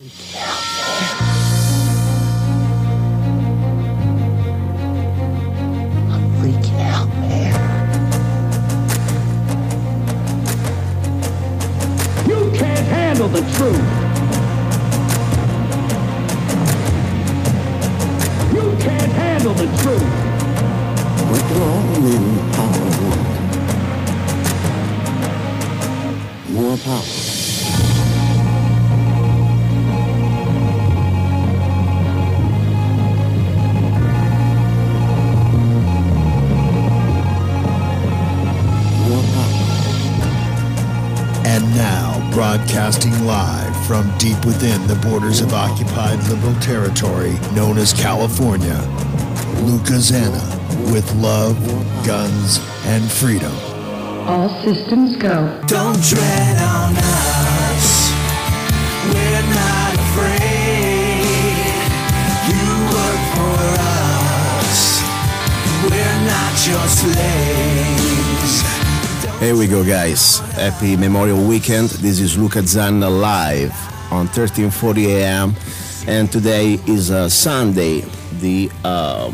Freaking out, man. You can't handle the truth. You can't handle the truth. We're growing power. More power. And now, broadcasting live from deep within the borders of occupied liberal territory known as California, Luca Zanna with Love, Guns, and Freedom. All systems go. Don't tread on us. We're not afraid. You work for us. We're not your slaves. Here we go, guys. Happy Memorial Weekend. This is Luca Zanna live on 1340 AM. And today is Sunday, the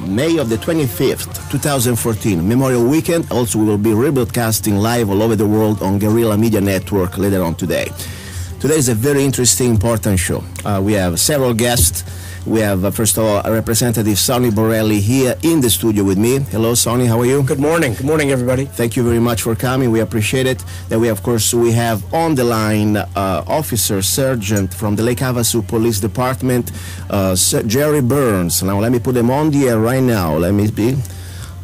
May of the 25th, 2014, Memorial Weekend. Also, we will be rebroadcasting live all over the world on Guerrilla Media Network later on today. Today is a very interesting, important show. We have several guests. We have, first of all, Representative Sonny Borrelli here in the studio with me. Hello, Sonny. How are you? Good morning. Good morning, everybody. Thank you very much for coming. We appreciate it. Then we, of course, we have on the line Officer Sergeant from the Lake Havasu Police Department, Jerry Burns. Now, let me put him on the air right now. Let me be.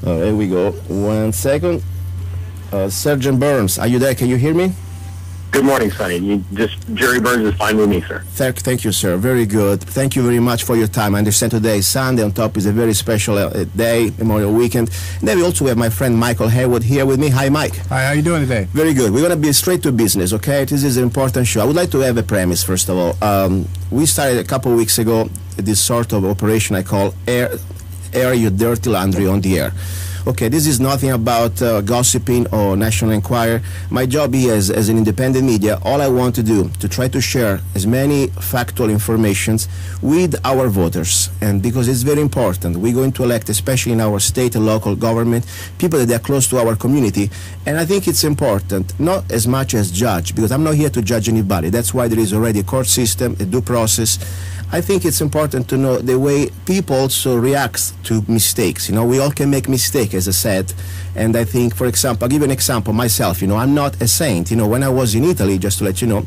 There we go. 1 second. Sergeant Burns, are you there? Can you hear me? Good morning, Sonny. Jerry Burns is fine with me, sir. Thank you, sir. Very good. Thank you very much for your time. I understand today is Sunday. On top is a very special day, Memorial Weekend. And then we also have my friend Michael Haywood here with me. Hi, Mike. Hi, how you doing today? Very good. We're going to be straight to business, okay? This is an important show. I would like to have a premise, first of all. We started a couple of weeks ago this sort of operation I call Air Your Dirty Laundry on the Air. Okay, this is nothing about gossiping or National Enquirer. My job here as an independent media, all I want to do to try to share as many factual informations with our voters. And because it's very important, we're going to elect, especially in our state and local government, people that are close to our community. And I think it's important, not as much as judge, because I'm not here to judge anybody. That's why there is already a court system, a due process. I think it's important to know the way people also react to mistakes. You know, we all can make mistakes, as I said. And I think, for example, I'll give you an example myself. You know, I'm not a saint. You know, when I was in Italy, just to let you know,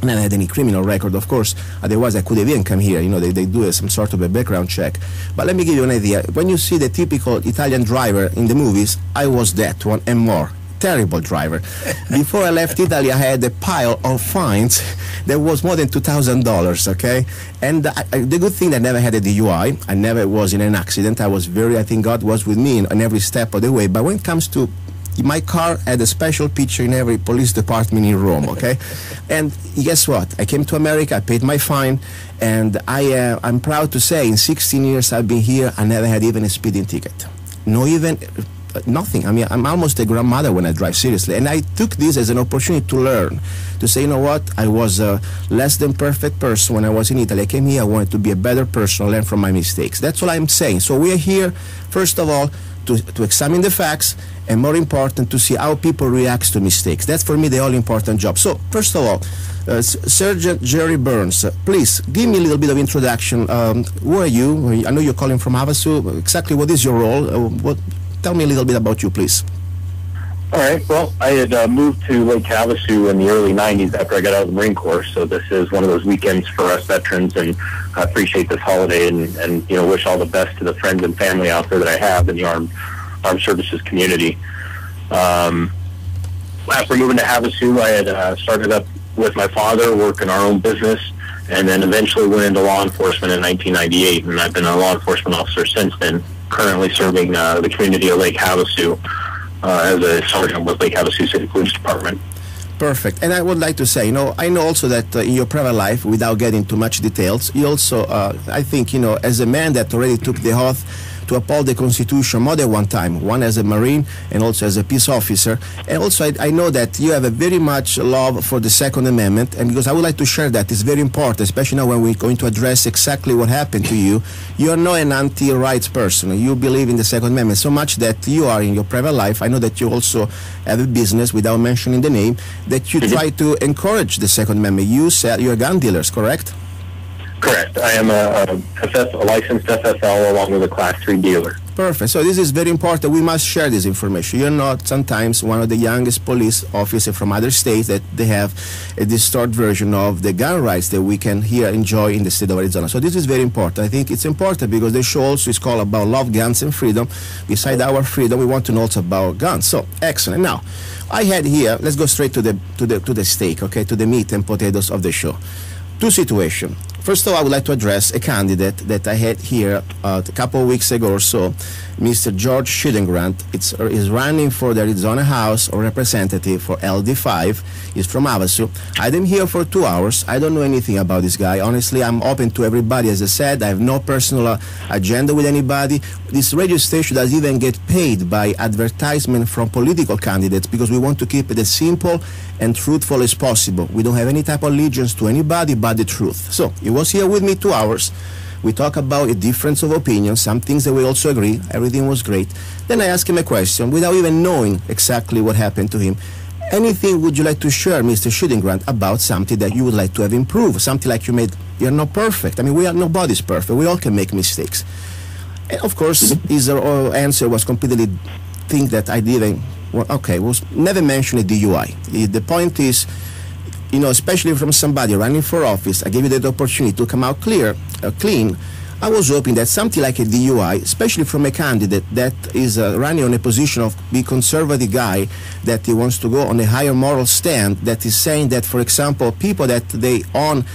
I never had any criminal record, of course. Otherwise, I could have even come here. You know, they do some sort of a background check. But let me give you an idea. When you see the typical Italian driver in the movies, I was that one and more. Terrible driver. Before I left Italy, I had a pile of fines that was more than $2,000, okay? And the good thing that I never had a DUI. I never was in an accident. I think God was with me on every step of the way. But when it comes to my car, had a special picture in every police department in Rome, okay? And guess what? I came to America, I paid my fine, and I'm proud to say in 16 years I've been here, I never had even a speeding ticket. No even... nothing. I mean, I'm almost a grandmother when I drive, seriously. And I took this as an opportunity to learn, to say, you know what, I was a less than perfect person when I was in Italy. I came here, I wanted to be a better person, learn from my mistakes. That's all I'm saying. So we are here, first of all, to examine the facts, and more important, to see how people react to mistakes. That's, for me, the all-important job. So, first of all, Sergeant Jerry Burns, please, give me a little bit of introduction. Who are you? I know you're calling from Havasu. Exactly what is your role? Tell me a little bit about you, please. All right. Well, I had moved to Lake Havasu in the early 90s after I got out of the Marine Corps, so this is one of those weekends for us veterans, and I appreciate this holiday and you know, wish all the best to the friends and family out there that I have in the armed services community. After moving to Havasu, I had started up with my father, working our own business, and then eventually went into law enforcement in 1998, and I've been a law enforcement officer since then, currently serving the community of Lake Havasu as a sergeant with Lake Havasu City Police Department. Perfect. And I would like to say, you know, I know also that in your private life, without getting too much details, you also, I think, you know, as a man that already took the oath to uphold the Constitution more than one time, one as a Marine and also as a peace officer. And also I know that you have a very much love for the Second Amendment, and because I would like to share that, it's very important, especially now when we're going to address exactly what happened to you. You are not an anti-rights person. You believe in the Second Amendment so much that you are in your private life. I know that you also have a business, without mentioning the name, that you try to encourage the Second Amendment. You said you're gun dealers, correct? Correct. I am a licensed FFL along with a Class 3 dealer. Perfect. So this is very important. We must share this information. You're not sometimes one of the youngest police officers from other states that they have a distorted version of the gun rights that we can here enjoy in the state of Arizona. So this is very important. I think it's important because the show also is called about love, guns, and freedom. Beside our freedom, we want to know also about guns. So excellent. Now, I had here. Let's go straight to the steak. Okay, to the meat and potatoes of the show. Two situations. First of all, I would like to address a candidate that I had here a couple of weeks ago or so, Mr. George Schnittgrund. Is running for the Arizona House of Representative for LD5. He's from Havasu. I had him here for 2 hours. I don't know anything about this guy. Honestly, I'm open to everybody. As I said, I have no personal agenda with anybody. This radio station doesn't even get paid by advertisement from political candidates because we want to keep it as simple and truthful as possible. We don't have any type of allegiance to anybody but the truth. So he was here with me 2 hours. We talk about a difference of opinion, some things that we also agree. Everything was great. Then I asked him a question without even knowing exactly what happened to him. Anything would you like to share, Mr. Schnittgrund, about something that you would like to have improved? Something like you're not perfect. I mean, nobody's perfect. We all can make mistakes. And of course, his answer was completely thing that I didn't. Well, okay, was never mention a DUI. The point is, you know, especially from somebody running for office, I gave you the opportunity to come out clean. I was hoping that something like a DUI, especially from a candidate that is running on a position of be conservative guy, that he wants to go on a higher moral stand, that is saying that, for example, people that they own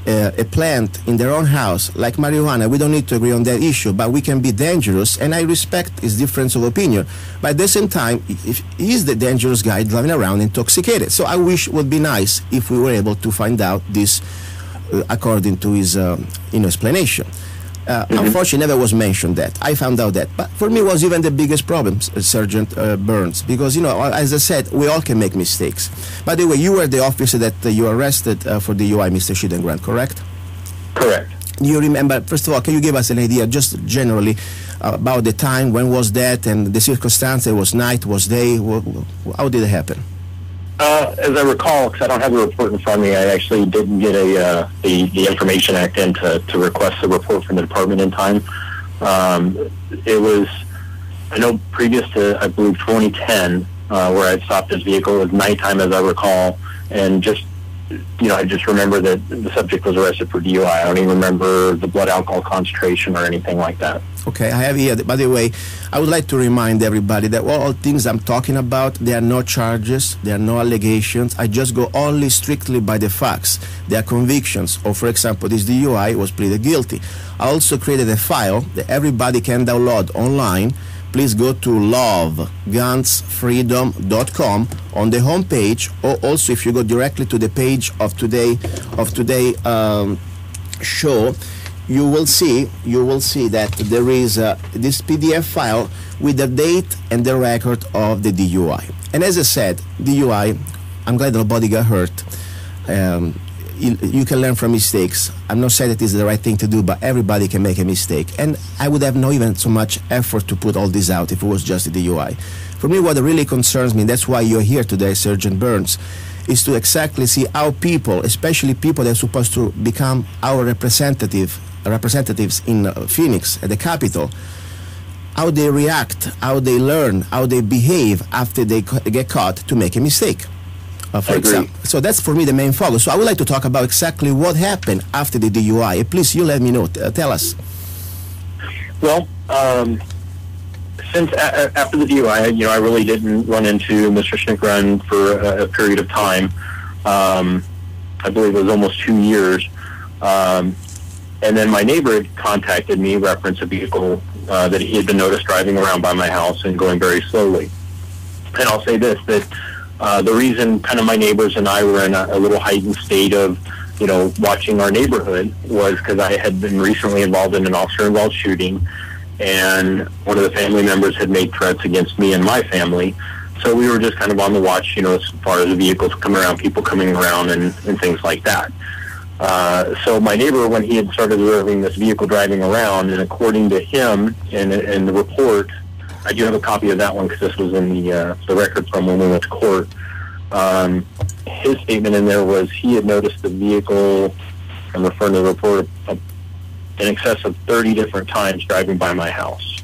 a plant in their own house, like marijuana, we don't need to agree on that issue, but we can be dangerous, and I respect his difference of opinion. But at the same time, if he's the dangerous guy driving around intoxicated. So I wish it would be nice if we were able to find out this according to his explanation. Unfortunately, never was mentioned that. I found out that. But for me, it was even the biggest problem, Sergeant Burns, because, you know, as I said, we all can make mistakes. By the way, you were the officer that you arrested for the UI, Mr. Schnittgrund, correct? Correct. You remember, first of all, can you give us an idea, just generally, about the time, when was that, and the circumstance? It was night, was day? How did it happen? As I recall, because I don't have the report in front of me, I actually didn't get the Information Act in to request the report from the department in time. It was, I know, previous to, I believe, 2010, where I stopped his vehicle. It was nighttime, as I recall, and just, you know, I just remember that the subject was arrested for DUI. I don't even remember the blood alcohol concentration or anything like that. Okay, I have here, by the way, I would like to remind everybody that all things I'm talking about, there are no charges, there are no allegations. I just go only strictly by the facts. There are convictions, or for example, this DUI was pleaded guilty. I also created a file that everybody can download online. Please go to lovegunsfreedom.com on the home page, or also if you go directly to the page of today show, you will see that there is this PDF file with the date and the record of the DUI. And as I said, DUI, I'm glad nobody got hurt. You can learn from mistakes. I'm not saying that it's the right thing to do, but everybody can make a mistake. And I would have no even so much effort to put all this out if it was just a DUI. For me, what really concerns me, and that's why you're here today, Sergeant Burns, is to exactly see how people, especially people that are supposed to become our representatives in Phoenix, at the Capitol, how they react, how they learn, how they behave after they get caught to make a mistake. For example. So that's for me the main focus. So I would like to talk about exactly what happened after the DUI. Please, you let me know. Tell us. Well, since after the DUI, you know, I really didn't run into Mr. Schnittgrund for a period of time. I believe it was almost 2 years. And then my neighbor had contacted me, reference a vehicle that he had been noticed driving around by my house and going very slowly. And I'll say this, that the reason kind of my neighbors and I were in a little heightened state of, you know, watching our neighborhood was because I had been recently involved in an officer-involved shooting, and one of the family members had made threats against me and my family. So we were just kind of on the watch, as far as the vehicles coming around, people coming around, and things like that. So my neighbor, when he had started observing this vehicle driving around, and according to him in the report, I do have a copy of that one because this was in the record from when we went to court. His statement in there was he had noticed the vehicle, I'm referring to the report, in excess of 30 different times driving by my house.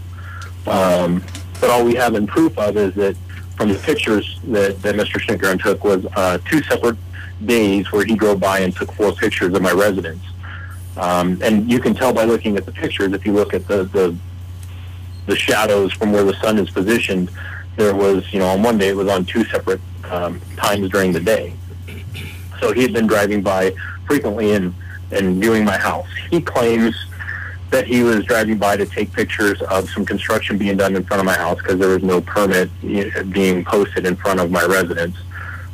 But all we have in proof of is that from the pictures that Mr. Schnittgrund took was 2 separate days where he drove by and took 4 pictures of my residence. And you can tell by looking at the pictures, if you look at the shadows from where the sun is positioned, there was, on one day it was on 2 separate times during the day. So he had been driving by frequently and viewing my house. He claims that he was driving by to take pictures of some construction being done in front of my house because there was no permit being posted in front of my residence.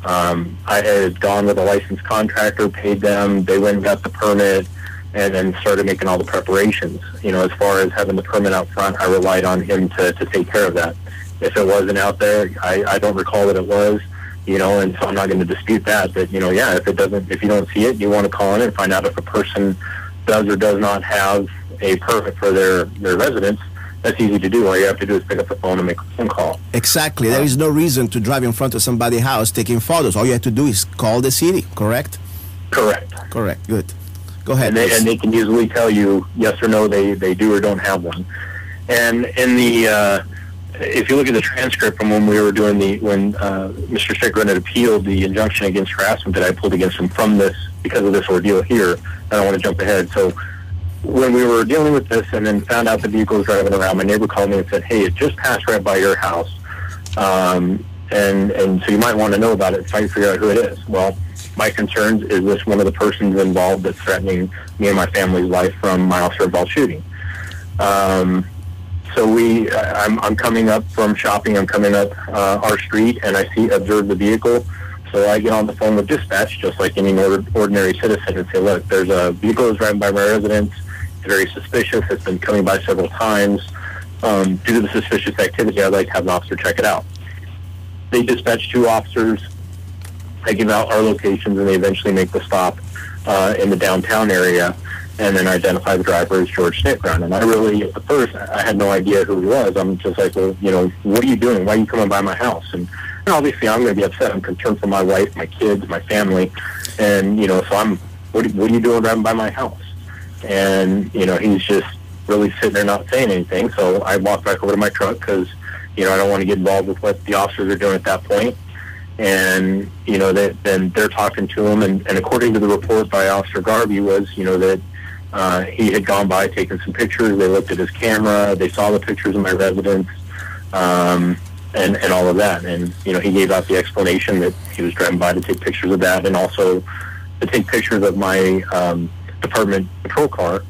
I had gone with a licensed contractor, paid them, they went and got the permit, and then started making all the preparations. As far as having the permit out front, I relied on him to take care of that. If it wasn't out there, I don't recall that it was, and so I'm not going to dispute that. But, if you don't see it, you want to call in and find out if a person does or does not have a permit for their residence. That's easy to do. All you have to do is pick up the phone and make a phone call. Exactly. There is no reason to drive in front of somebody's house taking photos. All you have to do is call the city, correct? Correct. Good. Go ahead. And they can usually tell you yes or no, they do or don't have one. And in the if you look at the transcript from when we were doing when Mr. Schnittgrund had appealed the injunction against harassment that I pulled against him because of this ordeal here, I don't want to jump ahead. So when we were dealing with this and then found out the vehicle was driving around, my neighbor called me and said, hey, it just passed right by your house. And so you might want to know about it and try to figure out who it is. Well, my concerns is this one of the persons involved that's threatening me and my family's life from my officer-involved shooting. So I'm coming up from shopping. I'm coming up our street, and I observe the vehicle. So I get on the phone with dispatch, just like any ordinary citizen, and say, look, there's a vehicle that's driving by my residence. It's very suspicious. It's been coming by several times. Due to the suspicious activity, I'd like to have an officer check it out. They dispatch 2 officers. I give out our locations, and they eventually make the stop in the downtown area, and then identify the driver as George Schnittgrund. And at first, I had no idea who he was. I'm just like, well, what are you doing? Why are you coming by my house? And obviously, I'm going to be upset. I'm concerned for my wife, my kids, my family, and so what are you doing driving by my house? And he's just really sitting there not saying anything. So I walk back over to my truck because I don't want to get involved with what the officers are doing at that point. And then they're talking to him, and according to the report by Officer Garvey was that he had gone by, taken some pictures. They looked at his camera. They saw the pictures of my residence. And all of that. And, he gave out the explanation that he was driving by to take pictures of that and also to take pictures of my department patrol car,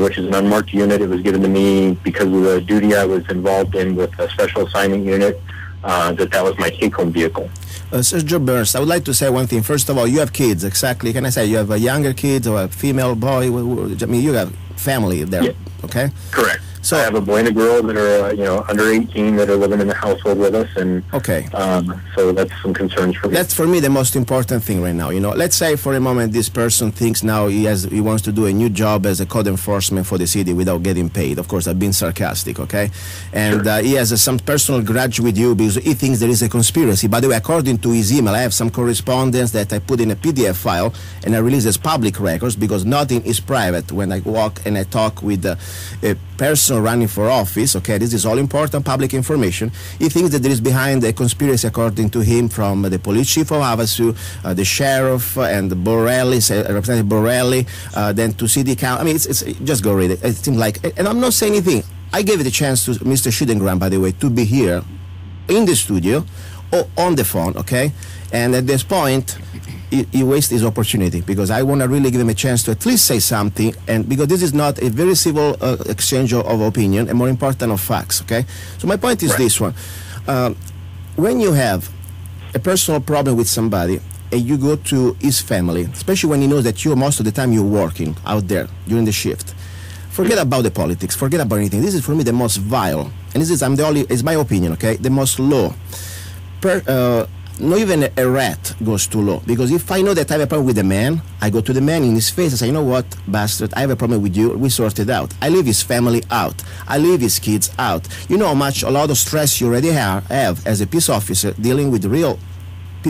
which is an unmarked unit. It was given to me because of the duty I was involved in with a special assignment unit, that was my take-home vehicle. Sergio Burns, I would like to say one thing. First of all, you have kids, exactly. Can I say you have a younger kid or a female boy? I mean, you have family there, yeah. Okay? Correct. So I have a boy and a girl that are, under 18 that are living in the household with us, and okay. So that's some concerns for me. That's for me the most important thing right now. Let's say for a moment this person thinks now he wants to do a new job as a code enforcement for the city without getting paid. Of course, I've been sarcastic, okay? And sure. He has some personal grudge with you because he thinks there is a conspiracy. By the way, according to his email, I have some correspondence that I put in a PDF file and I release as public records because nothing is private when I walk and I talk with a person running for office. Okay, this is all important public information. He thinks that there is behind a conspiracy, according to him, from the police chief of Havasu, the sheriff, and Borrelli, Representative Borrelli, then to city council. I mean, it's just go read it. It seems like, and I'm not saying anything. I gave it a chance to Mr. Schnittgrund, by the way, to be here in the studio or on the phone. Okay, and at this point, he wastes his opportunity because I want to really give him a chance to at least say something, and because this is not a very civil exchange of opinion and more important of facts, okay? So my point is this one. When you have a personal problem with somebody and you go to his family, especially when he knows that most of the time you're working out there during the shift, Forget about the politics. Forget about anything. This is for me the most vile, and this is it's my opinion. Okay, the most low. Not even a rat goes too low, because if I know that I have a problem with a man, I go to the man in his face and say, you know what, bastard, I have a problem with you, we sort it out. I leave his family out. I leave his kids out. You know how much, a lot of stress you already have as a peace officer dealing with real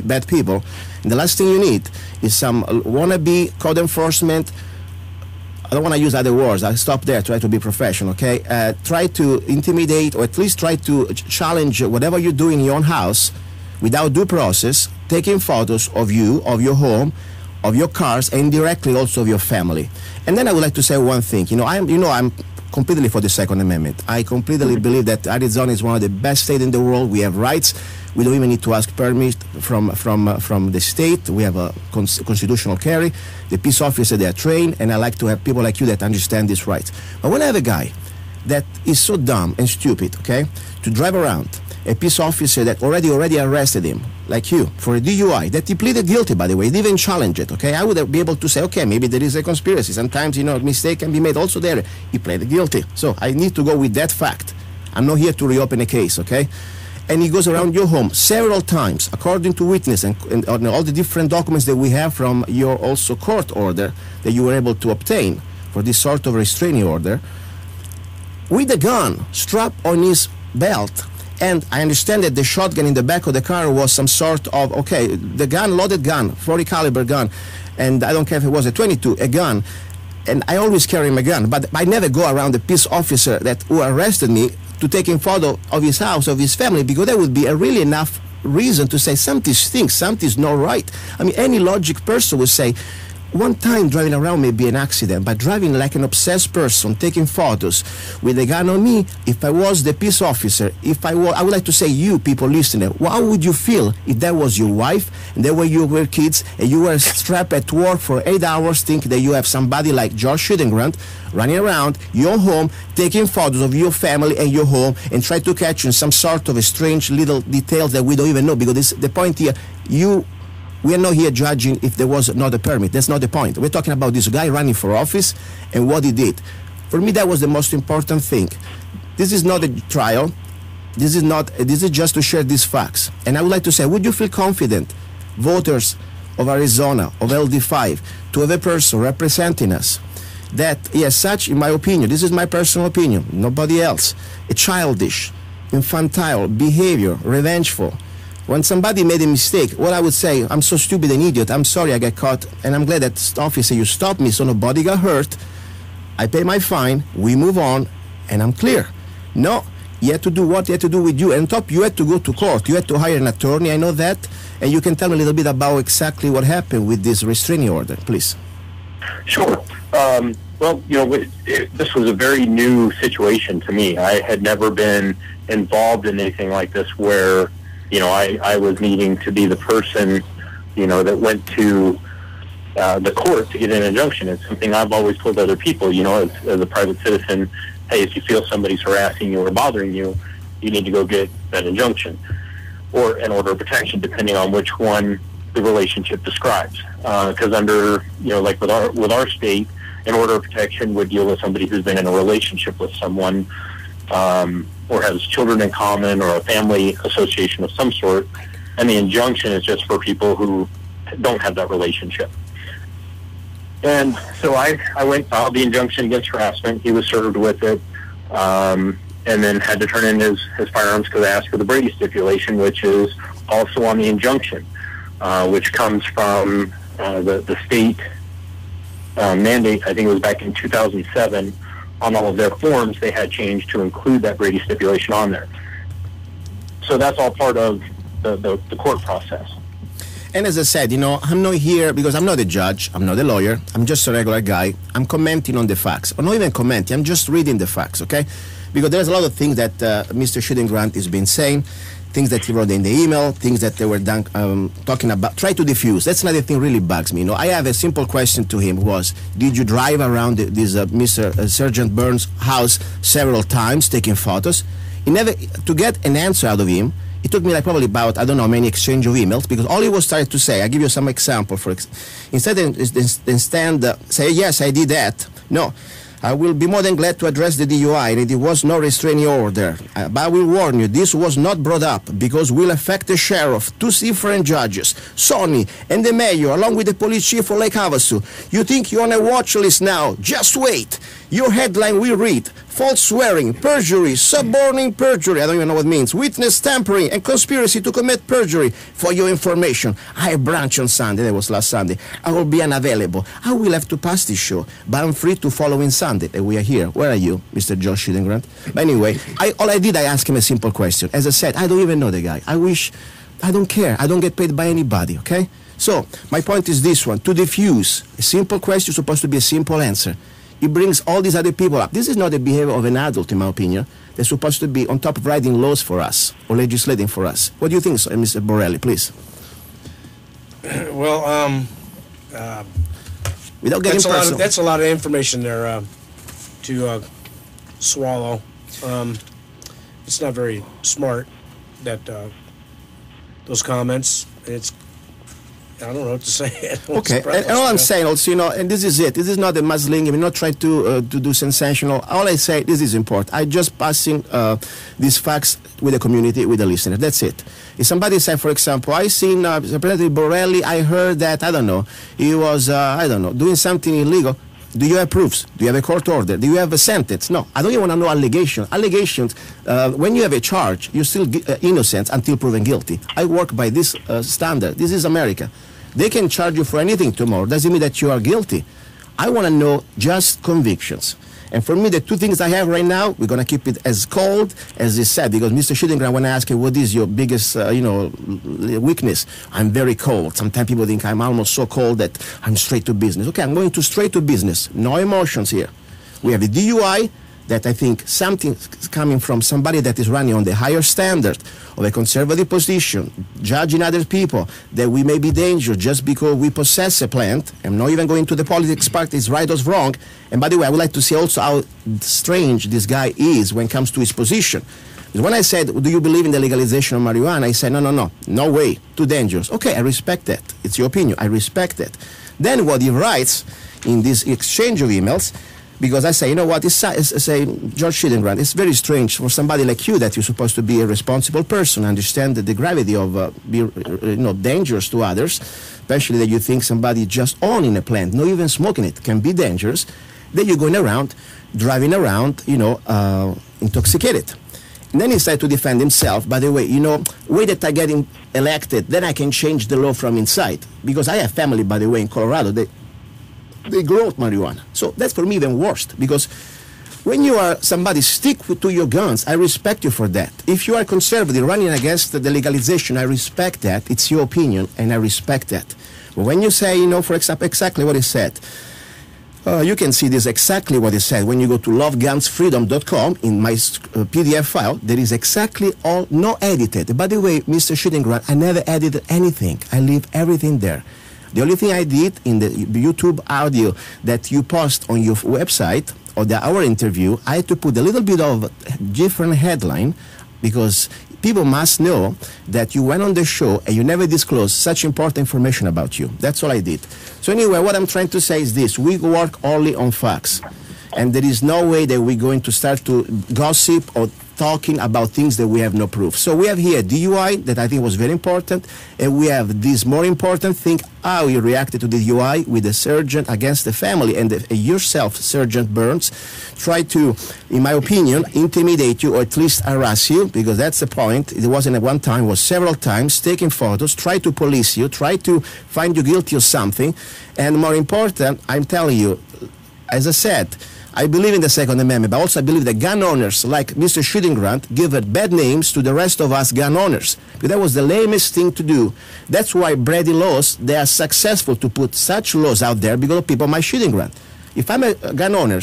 bad people. And the last thing you need is some wannabe code enforcement. I don't want to use other words. I'll stop there, try to be professional, okay? Try to intimidate, or at least try to challenge whatever you do in your own house without due process, taking photos of you, of your home, of your cars, and indirectly also of your family. And then I would like to say one thing. I'm completely for the Second Amendment. I completely believe that Arizona is one of the best states in the world. We have rights. We don't even need to ask permit from the state. We have a constitutional carry. The peace officers, they are trained, and I like to have people like you that understand these rights. But when I have a guy that is so dumb and stupid, okay, to drive around, a peace officer that already arrested him, like you, for a DUI, that he pleaded guilty, by the way, he didn't even challenge it, okay? I would be able to say, okay, maybe there is a conspiracy. Sometimes, a mistake can be made also there. He pleaded guilty. So I need to go with that fact. I'm not here to reopen a case, okay? And he goes around your home several times, according to witness and all the different documents that we have from your also court order that you were able to obtain for this sort of restraining order, with a gun strapped on his belt. And I understand that the shotgun in the back of the car was some sort of, the gun, loaded gun, 40 caliber gun, and I don't care if it was a 22, a gun, and I always carry my gun, but I never go around the peace officer who arrested me to take a photo of his house, of his family, because that would be a really enough reason to say something stinks, something's not right. I mean, any logic person would say, one time driving around may be an accident, but driving like an obsessed person, taking photos with a gun on me, if I was the peace officer, I would like to say, you people listening, how would you feel if that was your wife, and there were your kids, and you were strapped at work for 8 hours, thinking that you have somebody like George Schnittgrund running around your home, taking photos of your family and your home, and try to catch you in some sort of a strange little details that we don't even know, because the point here, we are not here judging if there was not a permit. That's not the point. We're talking about this guy running for office and what he did. For me, that was the most important thing. This is not a trial. This is just to share these facts. And I would like to say, would you feel confident, voters of Arizona, of LD5, to have a person representing us that, yes, such, in my opinion, this is my personal opinion, nobody else, a childish, infantile behavior, revengeful. When somebody made a mistake, what I would say, I'm so stupid and idiot, I'm sorry I got caught, and I'm glad that officer, you stopped me so nobody got hurt. I pay my fine, we move on, and I'm clear. No, you had to do what you had to do with you. And on top, you had to go to court. You had to hire an attorney, I know that. And you can tell me a little bit about exactly what happened with this restraining order, please. Sure. Well, this was a very new situation to me. I had never been involved in anything like this where I was needing to be the person, that went to the court to get an injunction. It's something I've always told other people, as a private citizen, hey, if you feel somebody's harassing you or bothering you, you need to go get that injunction or an order of protection, depending on which one the relationship describes. Because under, like with our state, an order of protection would deal with somebody who's been in a relationship with someone, or has children in common, or a family association of some sort, and the injunction is just for people who don't have that relationship. And so I went, filed the injunction against harassment. He was served with it, and then had to turn in his firearms because I asked for the Brady stipulation, which is also on the injunction, which comes from the state mandate. I think it was back in 2007. On all of their forms, they had changed to include that Brady stipulation on there. So that's all part of the court process. And as I said, I'm not here because I'm not a judge, I'm not a lawyer, I'm just a regular guy. I'm commenting on the facts. Or not even commenting, I'm just reading the facts, okay? Because there's a lot of things that Mr. Schnittgrund has been saying, things that he wrote in the email, things that they were done, talking about, try to diffuse. That's another thing really bugs me. I have a simple question to him was, did you drive around this Mr. Sergeant Burns' house several times taking photos? He never, to get an answer out of him, it took me like probably about, I don't know, many exchange of emails, because all he was trying to say, I'll give you some example. Instead of say, yes, I did that, no. I will be more than glad to address the DUI, and it was no restraining order. But I will warn you, this was not brought up because will affect the sheriff, two different judges, Sonny and the mayor, along with the police chief for Lake Havasu. You think you're on a watch list now? Just wait. Your headline will read, false swearing, perjury, suborning perjury, I don't even know what it means, witness tampering, and conspiracy to commit perjury. For your information, I have brunch on Sunday, that was last Sunday. I will be unavailable. I will have to pass this show, but I'm free to follow in Sunday. And we are here. Where are you, Mr. John Schnittgrund? But anyway, I asked him a simple question. As I said, I don't even know the guy. I don't care. I don't get paid by anybody, okay? So, my point is this one, to diffuse a simple question is supposed to be a simple answer. It brings all these other people up. This is not the behavior of an adult, in my opinion. They're supposed to be on top of writing laws for us or legislating for us. What do you think, Mr. Borrelli, please? Well, without getting personal. That's a lot of information there to swallow. It's not very smart, that those comments. I don't know what to say. Okay, and all I'm saying also, and this is it. This is not a muzzling. I'm not trying to do sensational. All I say, this is important. I just passing these facts with the community, with the listener. That's it. If somebody said, for example, I seen Representative Borrelli, I heard that, I don't know, he was, doing something illegal. Do you have proofs? Do you have a court order? Do you have a sentence? No, I don't even want to know allegations. Allegations, when you have a charge, you're still innocent until proven guilty. I work by this standard. This is America. They can charge you for anything tomorrow. Doesn't mean that you are guilty. I want to know just convictions. And for me, the two things I have right now, we're going to keep it as cold as is said. Because Mr. Schnittgrund, when I ask him, what is your biggest, weakness? I'm very cold. Sometimes people think I'm almost so cold that I'm straight to business. Okay, I'm going to straight to business. No emotions here. We have the DUI, that I think something coming from somebody that is running on the higher standard of a conservative position, judging other people, that we may be dangerous just because we possess a plant. I'm not even going to the politics part, is right or wrong. And by the way, I would like to see also how strange this guy is when it comes to his position. Because when I said, do you believe in the legalization of marijuana? I said, no way, too dangerous. Okay, I respect that. It's your opinion. I respect that. Then what he writes in this exchange of emails, because I say, you know what, say, George Schnittgrund, it's very strange for somebody like you that you're supposed to be a responsible person, understand the gravity of dangerous to others, especially that you think somebody just owning a plant, not even smoking it, can be dangerous, that you're going around, driving around, intoxicated. And then he started to defend himself. By the way, way that I get elected, then I can change the law from inside. Because I have family, by the way, in Colorado, they grow marijuana. So that's for me even worse, because when you are somebody stick to your guns, I respect you for that. If you are conservative running against the legalization, I respect that. It's your opinion, and I respect that. But when you say, for example, exactly what he said, you can see this exactly what he said. When you go to lovegunsfreedom.com, in my PDF file, there is exactly all, no edited. By the way, Mr. Schnittgrund, I never edited anything. I leave everything there. The only thing I did in the YouTube audio that you post on your website, or our interview, I had to put a little bit of different headline, because people must know that you went on the show and you never disclosed such important information about you. That's all I did. So anyway, what I'm trying to say is this. We work only on facts. And there is no way that we're going to start to gossip or talking about things that we have no proof. So we have here DUI, that I think was very important, and we have this more important thing, how you reacted to the DUI with the sergeant against the family, and yourself, Sergeant Burns, try to, in my opinion, intimidate you or at least harass you, because that's the point. It wasn't at one time, it was several times, taking photos, try to police you, try to find you guilty of something, and more important, I'm telling you, as I said, I believe in the Second Amendment, but also I believe that gun owners like Mr. Schnittgrund give bad names to the rest of us gun owners. Because that was the lamest thing to do. That's why Brady laws, they are successful to put such laws out there because of people like Schnittgrund. If I'm a gun owner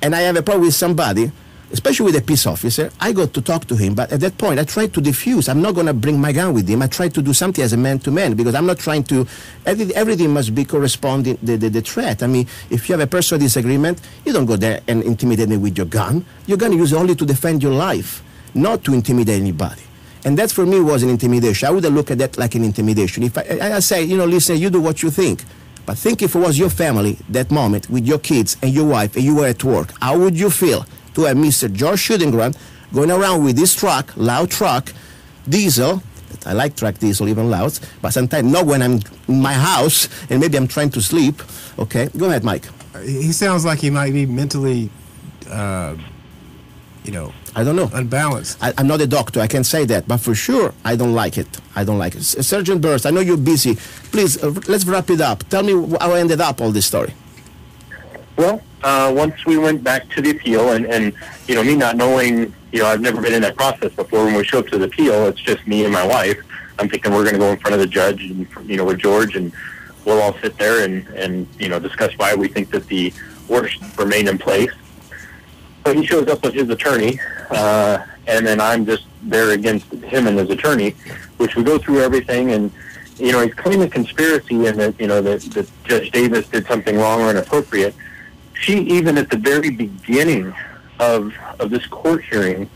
and I have a problem with somebody, especially with a peace officer, I go to talk to him, but at that point I try to diffuse. I'm not going to bring my gun with him. I try to do something as a man-to-man, because I'm not trying to, everything must be corresponding the threat. I mean, if you have a personal disagreement, you don't go there and intimidate me with your gun. You're going to use it only to defend your life, not to intimidate anybody. And that for me was an intimidation. I would have looked at that like an intimidation. If I say, listen, you do what you think. But think if it was your family that moment with your kids and your wife and you were at work, how would you feel to have Mr. George Schnittgrund going around with this truck, loud truck, diesel? I like truck diesel, even loud, but sometimes not when I'm in my house and maybe I'm trying to sleep. Okay, go ahead, Mike. He sounds like he might be mentally, I don't know. Unbalanced. I'm not a doctor, I can say that, but for sure, I don't like it. I don't like it. Sergeant Burns, I know you're busy. Please, let's wrap it up. Tell me how I ended up all this story. Well, once we went back to the appeal, and me not knowing, I've never been in that process before. When we show up to the appeal, it's just me and my wife. I'm thinking we're going to go in front of the judge, and with George, and we'll all sit there and discuss why we think that the orders remain in place. But he shows up with his attorney, and then I'm just there against him and his attorney, which we go through everything, and he's claiming conspiracy and that that Judge Davis did something wrong or inappropriate. She, even at the very beginning of this court hearing,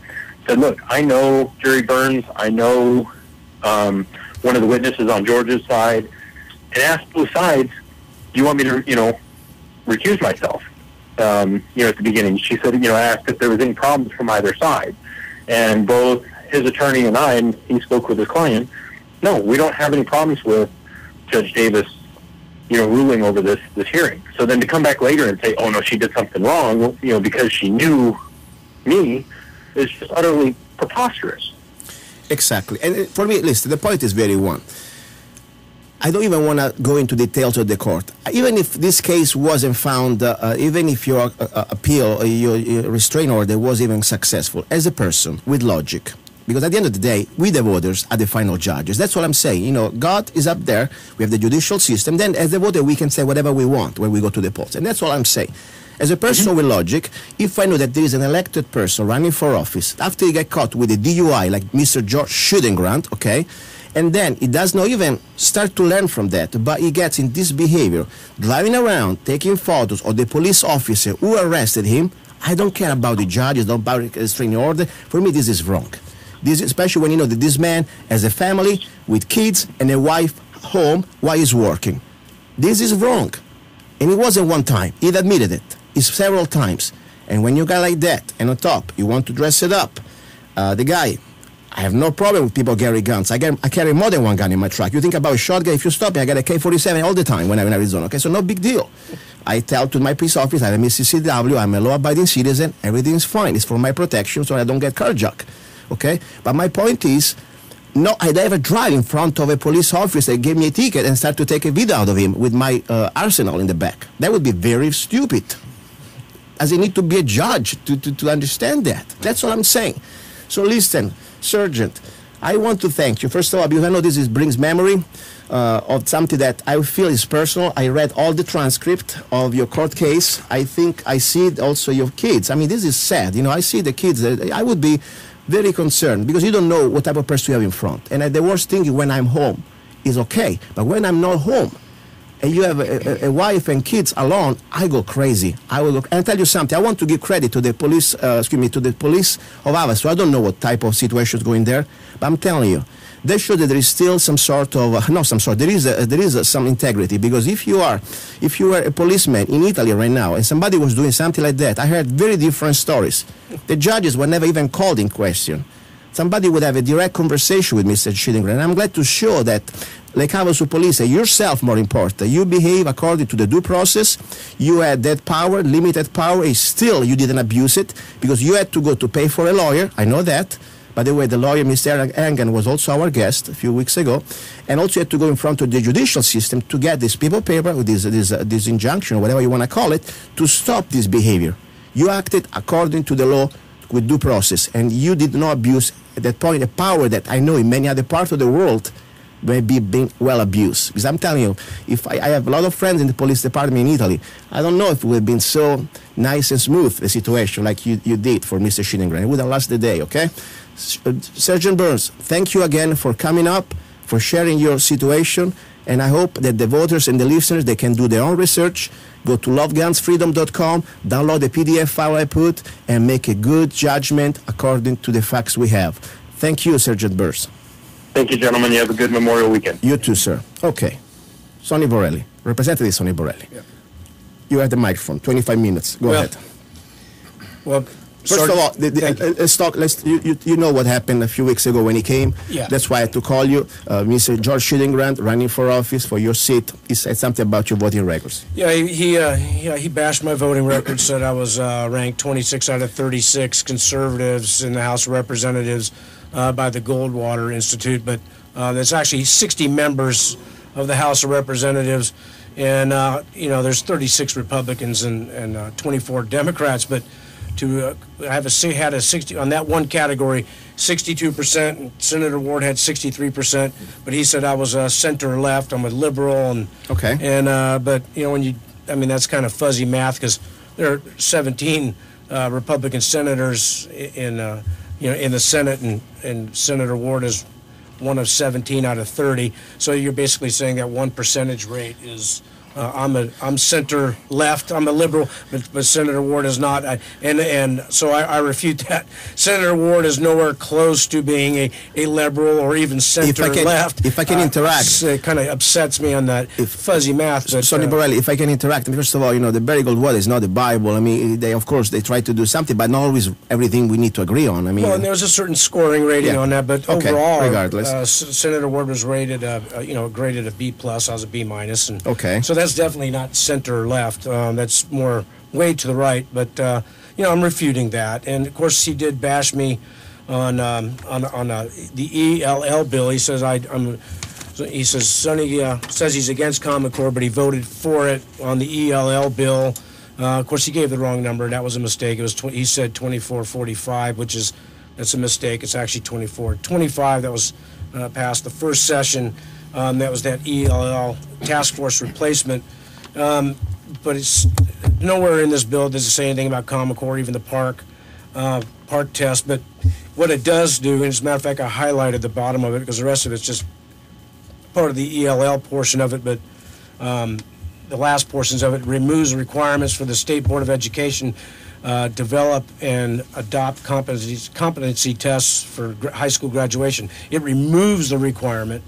said, "Look, I know Jerry Burns. I know one of the witnesses on George's side," and asked both sides, "Do you want me to, recuse myself?" At the beginning, she said, asked if there was any problems from either side, and both his attorney and I, and he spoke with his client, no, we don't have any problems with Judge Davis, ruling over this hearing. So then to come back later and say, oh no, she did something wrong, because she knew me, is just utterly preposterous. Exactly. And for me, listen, the point is very one. I don't even want to go into details of the court. Even if this case wasn't found, even if your appeal, your restraining order was even successful, as a person with logic, because at the end of the day, we the voters are the final judges. That's what I'm saying. God is up there. We have the judicial system. Then as a voter, we can say whatever we want when we go to the polls. And that's all I'm saying. As a person with logic, if I know that there is an elected person running for office, after he get caught with a DUI, like Mr. George Schnittgrund, okay, and then he does not even start to learn from that, but he gets in this behavior, driving around, taking photos of the police officer who arrested him. I don't care about the judges, don't about the restraining order. For me, this is wrong. This, especially when you know that this man has a family with kids and a wife home while he's working. This is wrong. And it wasn't one time. He admitted it. It's several times. And when you got like that, and on top, you want to dress it up, the guy, I have no problem with people carrying guns. I carry more than one gun in my truck. You think about a shotgun, if you stop me, I got a K-47 all the time when I'm in Arizona, okay? So no big deal. I tell to my police office, I have a CCW, I'm a law-abiding citizen, everything's fine. It's for my protection so I don't get carjacked, okay? But my point is, no, I'd ever drive in front of a police officer that gave me a ticket and start to take a video out of him with my arsenal in the back. That would be very stupid. As I need to be a judge to understand that. That's what I'm saying. So listen, Sergeant, I want to thank you, first of all, because I know this brings memory of something that I feel is personal. I read all the transcript of your court case. I think I see also your kids. I mean, this is sad. I see the kids. I would be very concerned because you don't know what type of person you have in front. And the worst thing is when I'm home is okay. But when I'm not home, and you have a wife and kids alone, I go crazy. I will look. And I'll tell you something. I want to give credit to the police. To the police of Ava. So I don't know what type of situation is going there, but I'm telling you, they show that there is still some sort of There is some integrity, because if you were a policeman in Italy right now and somebody was doing something like that, I heard very different stories. The judges were never even called in question. Somebody would have a direct conversation with Mr. Schnittgrund. And I'm glad to show that, like Havasu Police, yourself more important, you behave according to the due process. You had that power, limited power, and still you didn't abuse it because you had to go to pay for a lawyer. I know that. By the way, the lawyer, Mr. Engen, was also our guest a few weeks ago. And also you had to go in front of the judicial system to get this people paper, with this injunction, or whatever you want to call it, to stop this behavior. You acted according to the law with due process, and you did not abuse at that point a power that I know in many other parts of the world may be being well abused. Because I'm telling you, if I have a lot of friends in the police department in Italy, I don't know if it would have been so nice and smooth a situation like you did for Mr. Schnittgrund. It would have lasted the day, okay? Sergeant Burns, thank you again for coming up, for sharing your situation, and I hope that the voters and the listeners, they can do their own research, go to lovegunsfreedom.com, download the PDF file I put, and make a good judgment according to the facts we have. Thank you, Sergeant Burns. Thank you, gentlemen. You have a good Memorial weekend. You too, sir. Okay. Sonny Borrelli. Representative Sonny Borrelli. Yeah. You have the microphone. 25 minutes. Go ahead. Well, First of all, let's talk. You know what happened a few weeks ago when he came. Yeah. That's why I had to call you. Mr. George Schnittgrund, running for office for your seat, he said something about your voting records. Yeah, he bashed my voting record, said I was ranked 26 out of 36 conservatives in the House of Representatives by the Goldwater Institute, but there's actually 60 members of the House of Representatives, and there's 36 Republicans and 24 Democrats, but to had a 60 on that one category, 62%, and Senator Ward had 63%, but he said I was center left. I'm a liberal, and okay, and but that's kind of fuzzy math because there are 17 Republican senators in the Senate, and Senator Ward is one of 17 out of 30. So you're basically saying that 1% rate is. I'm center left. I'm a liberal, but Senator Ward is not. And so I refute that. Senator Ward is nowhere close to being a liberal or even center left. If I can interact, it kind of upsets me on that fuzzy math. But, Sonny Borrelli, if I can interact, first of all, the very Goldwater is not the Bible. I mean, they try to do something, but not always everything we need to agree on. I mean, well, and there's a certain scoring rating on that, but overall, regardless, Senator Ward was rated, graded a B+. I was a B-, and okay. So that's definitely not center left. That's more way to the right. But I'm refuting that. And of course, he did bash me on the ELL bill. He says Sonny says he's against Common Core, but he voted for it on the ELL bill. Of course, he gave the wrong number. That was a mistake. It was he said 2445, that's a mistake. It's actually 2425. That was passed the first session. That was that ELL task force replacement. But it's nowhere in this bill does it say anything about Common Core, even the park test. But what it does do, and as a matter of fact, I highlighted the bottom of it because the rest of it's just part of the ELL portion of it. But the last portions of it removes the requirements for the State Board of Education develop and adopt competency tests for high school graduation. It removes the requirement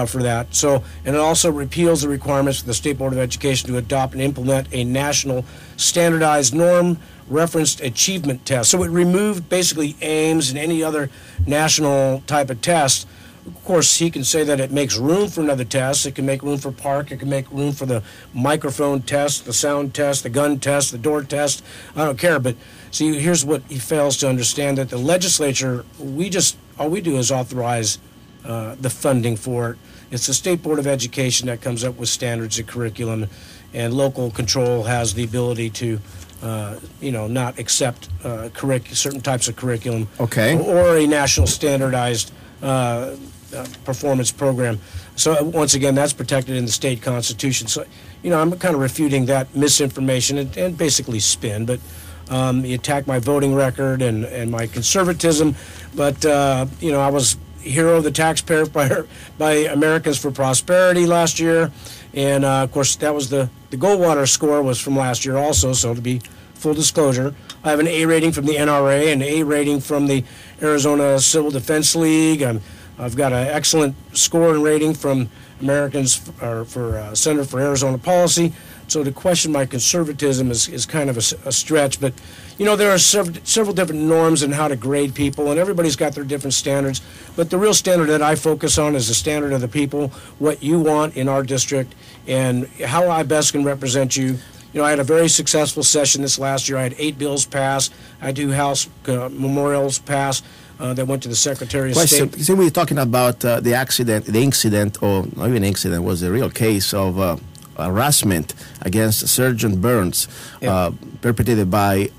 for that. So, and it also repeals the requirements for the State Board of Education to adopt and implement a national standardized norm referenced achievement test. So it removed basically AIMS and any other national type of test. Of course, he can say that it makes room for another test. It can make room for park. It can make room for the microphone test, the sound test, the gun test, the door test. I don't care. But see, here's what he fails to understand: that the legislature, all we do is authorize the funding for it. It's the State Board of Education that comes up with standards of curriculum, and local control has the ability to, not accept certain types of curriculum, or a national standardized performance program. So once again, that's protected in the state constitution. So, I'm kind of refuting that misinformation and basically spin. But he attacked my voting record and my conservatism. But I was hero of the taxpayer by Americans for Prosperity last year, and of course that was the Goldwater score was from last year also. So to be full disclosure, I have an A rating from the NRA, an A rating from the Arizona Civil Defense League. I've got an excellent score and rating from Americans for Center for Arizona Policy. So to question my conservatism is kind of a stretch. But, there are several different norms in how to grade people, and everybody's got their different standards. But the real standard that I focus on is the standard of the people, what you want in our district, and how I best can represent you. I had a very successful session this last year. I had 8 bills passed. I had 2 House memorials passed that went to the Secretary of State. So we're talking about the incident, or not even incident, was a real case of harassment against Sergeant Burns, perpetrated by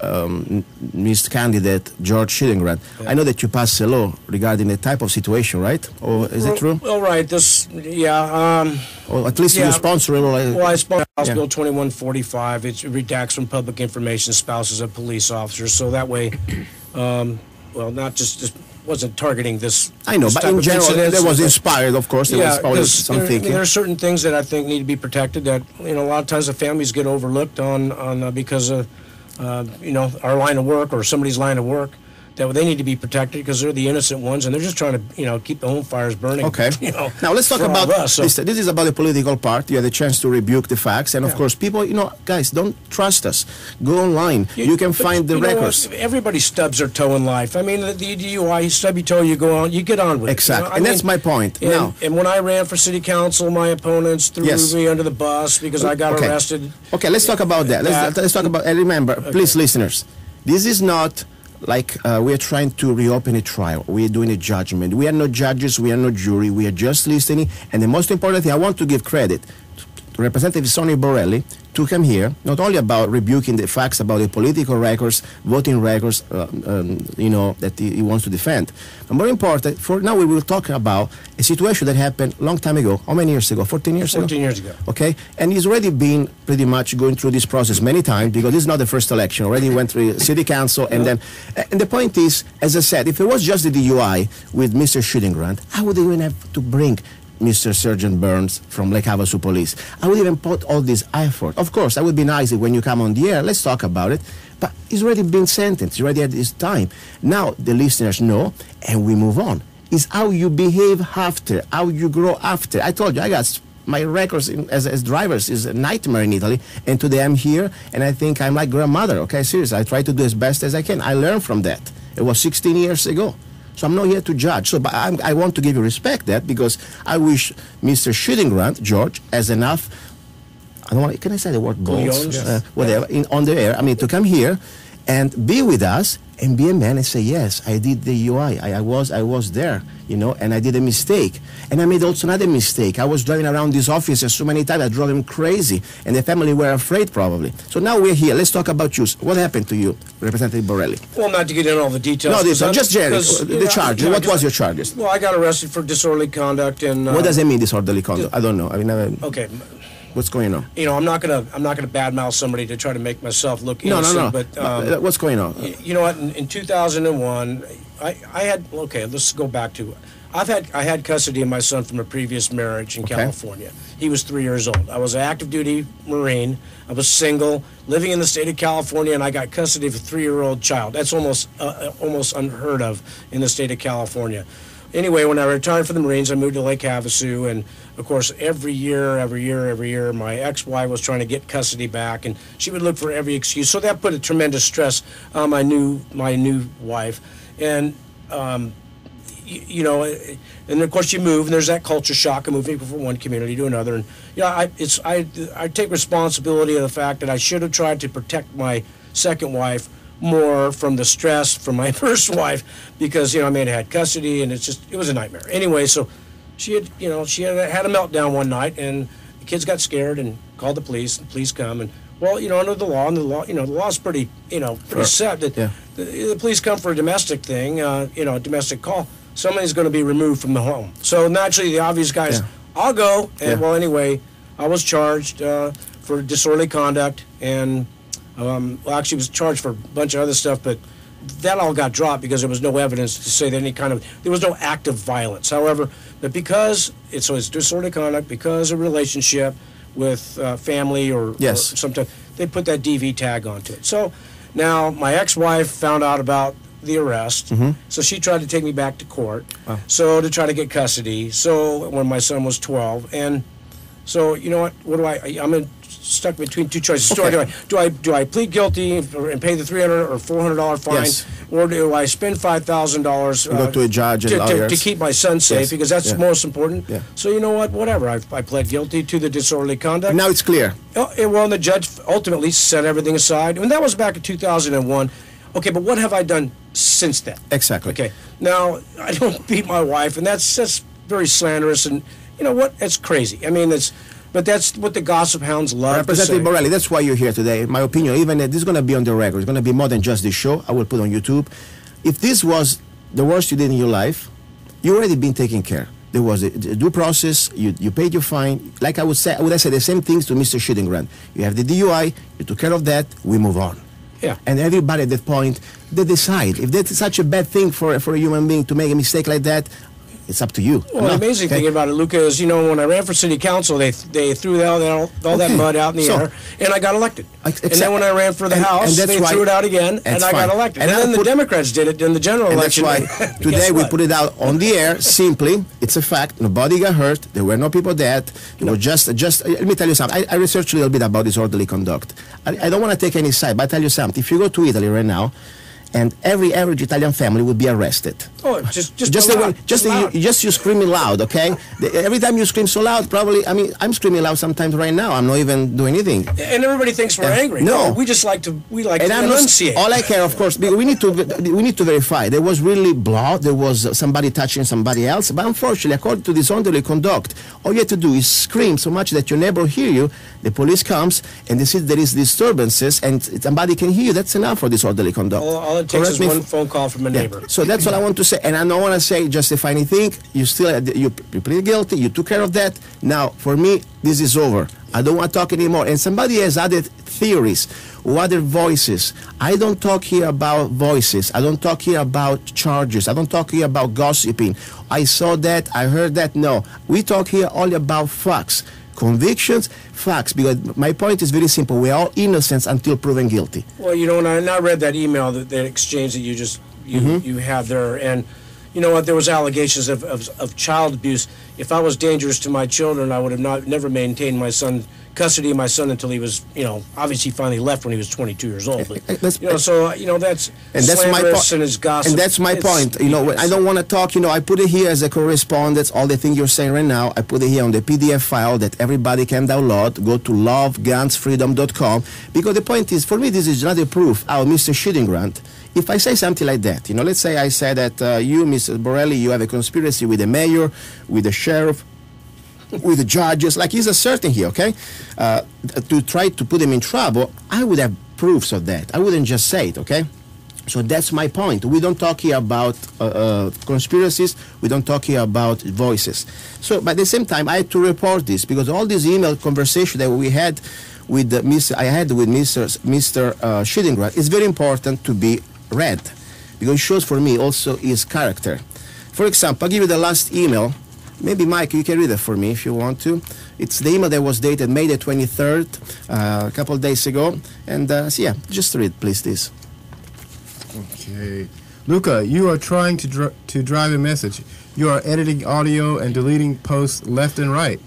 Mr. Candidate George Schnittgrund. I know that you passed a law regarding the type of situation, right? Or is it true? Well, right. Or at least you sponsor it. Well, I sponsor House Bill 2145. It redacts from public information spouses of police officers, so that way, not just wasn't targeting this. I know, but in general, it was inspired, of course. There was probably some thinking. There are certain things that I think need to be protected. That a lot of times the families get overlooked on because of our line of work or somebody's line of work. that they need to be protected because they're the innocent ones, and they're just trying to, keep the home fires burning. Okay. Now let's talk for all about of us, so- this is about the political part. You had a chance to rebuke the facts, and of course, people, guys, don't trust us. Go online. You can find the you know records. what? Everybody stubs their toe in life. I mean, the DUI, you stub your toe, you go on, you get on with it. Exactly, I and mean, that's my point. Now, and when I ran for city council, my opponents threw Yes. me under the bus because I got Okay. arrested. Okay, let's talk about that. Let's talk about. And remember, please, listeners, this is not like we're trying to reopen a trial. We're doing a judgment. We are not judges. We are not jury. We are just listening. And the most important thing, I want to give credit to Representative Sonny Borrelli to come here, not only about rebuking the facts about the political records, voting records, that he wants to defend. But more important, for now we will talk about a situation that happened a long time ago. How many years ago? 14 years ago? 14 years ago. Okay, and he's already been pretty much going through this process many times because this is not the first election. Already went through city council, and then, and the point is, as I said, if it was just the DUI with Mr. Schnittgrund, I would even have to bring Mr. Sergeant Burns from Lake Havasu Police. I would even put all this effort. Of course, that would be nice if when you come on the air, let's talk about it. But he's already been sentenced. He's already had his time. Now the listeners know, and we move on. It's how you behave after, how you grow after. I told you, I got my records as drivers is a nightmare in Italy, and today I'm here, and I think I'm like grandmother. Okay, seriously, I try to do as best as I can. I learned from that. It was 16 years ago. So I'm not here to judge. So, but I want to give you respect that because I wish Mr. Schnittgrund, George, has enough. I don't want. Can I say the word balls? Yes. Whatever on the air. I mean, to come here and be with us and be a man and say, yes, I did the UI. I was there, and I did a mistake. And I made also another mistake. I was driving around these offices so many times I drove them crazy, and the family were afraid probably. So now we're here. Let's talk about you. What happened to you, Representative Borrelli? Well, not to get into all the details. No, just Jerry. The charges. What was your charges? Well, I got arrested for disorderly conduct and. What does it mean, disorderly conduct? I don't know. I mean, Okay. what's going on? I'm not gonna badmouth somebody to try to make myself look No. innocent. But What's going on? you know what? In 2001, I had. Okay, let's go back to. I had custody of my son from a previous marriage in California. He was 3 years old. I was an active duty Marine. I was single, living in the state of California, and I got custody of a 3-year-old child. That's almost unheard of in the state of California. Anyway, when I retired from the Marines, I moved to Lake Havasu, and of course, every year, my ex-wife was trying to get custody back, and she would look for every excuse. So that put a tremendous stress on my new wife, and and of course you move, and there's that culture shock of moving from one community to another, and I take responsibility of the fact that I should have tried to protect my second wife more from the stress from my first wife because I had custody, and it was a nightmare. Anyway, so she had a meltdown one night, and the kids got scared and called the police. The police come, and under the law, the law's pretty set that the police come for a domestic thing, a domestic call. Somebody's going to be removed from the home. So naturally, the obvious guy is, I'll go. And anyway, I was charged for disorderly conduct, and actually was charged for a bunch of other stuff, but that all got dropped because there was no evidence to say that there was no act of violence. However, but because it's disorderly conduct, because of relationship with family or sometimes they put that DV tag onto it. So now my ex-wife found out about the arrest, so she tried to take me back to court, so to try to get custody. So when my son was 12, and so what do I'm stuck between two choices. Okay. Do I plead guilty and pay the $300 or $400 fine, or do I spend $5,000 go to a judge and to keep my son safe because that's most important? Yeah. So you know what? Whatever. I pled guilty to the disorderly conduct. Now it's clear. And the judge ultimately set everything aside, and that was back in 2001. Okay, but what have I done since then? Exactly. Okay. Now I don't beat my wife, and that's very slanderous, and you know what? That's crazy. I mean, but that's what the gossip hounds love Representative to say. Borrelli, that's why you're here today. In my opinion, even this is going to be on the record. It's going to be more than just this show. I will put on YouTube. If this was the worst you did in your life, you already been taken care. There was a due process. You paid your fine. Like I would say the same things to Mr. Schnittgrund. You have the DUI. You took care of that. We move on. Yeah. And everybody at that point, they decide if that's such a bad thing for a human being to make a mistake like that. It's up to you. Well, the amazing thing about it, Luca, is, when I ran for city council, they threw all that mud out in the air, and I got elected. And then when I ran for the House, they threw it out again, and I got elected. And then the Democrats did it in the general election. That's why today we put it out on the air. Simply, it's a fact. Nobody got hurt. There were no people dead. Just let me tell you something. I researched a little bit about disorderly conduct. I don't want to take any side, but I tell you something. If you go to Italy right now, and every average Italian family would be arrested. Oh, just you screaming loud, okay? Every time you scream so loud, probably. I'm screaming loud sometimes right now. I'm not even doing anything. And everybody thinks we're angry. No, we just like to enunciate. All I care, of course, because we need to verify. There was really blood. There was somebody touching somebody else. But unfortunately, according to disorderly conduct, all you have to do is scream so much that your neighbor hear you. The police comes and they see there is disturbances and somebody can hear you. That's enough for disorderly conduct. All it takes is one phone call from a neighbor. So that's what I want to say. And I don't want to say justify anything. You plead guilty. You took care of that. Now, for me, this is over. I don't want to talk anymore. And somebody has added theories or other voices. I don't talk here about voices. I don't talk here about charges. I don't talk here about gossiping. I saw that. I heard that. No. We talk here only about facts. Convictions, facts, because my point is very simple. We're all innocent until proven guilty. Well, and I read that email, that exchange that you have there, and you know what, there was allegations of child abuse. If I was dangerous to my children, I would have never maintained custody of my son until he was, obviously finally left when he was 22 years old. But, that's slanderous and his gossip. And that's my point. I don't want to talk, I put it here as a correspondence, all the things you're saying right now. I put it here on the PDF file that everybody can download. Go to lovegunsfreedom.com, because the point is, for me, this is not a proof. Mr. Schnittgrund, if I say something like that, let's say I say that you, Mr. Borrelli, you have a conspiracy with the mayor, with the sheriff, with the judges, like he's asserting here, okay, to try to put him in trouble, I would have proofs of that. I wouldn't just say it, okay? So that's my point. We don't talk here about conspiracies. We don't talk here about voices. So, but at the same time, I had to report this because all this email conversation that we had with Mr. Schnittgrund is very important to be read, because it shows for me also his character. For example, I'll give you the last email. Maybe, Mike, you can read it for me if you want to. It's the email that was dated May the 23rd, a couple of days ago. And, just read, please, this. Okay. Luca, you are trying to drive a message. You are editing audio and deleting posts left and right.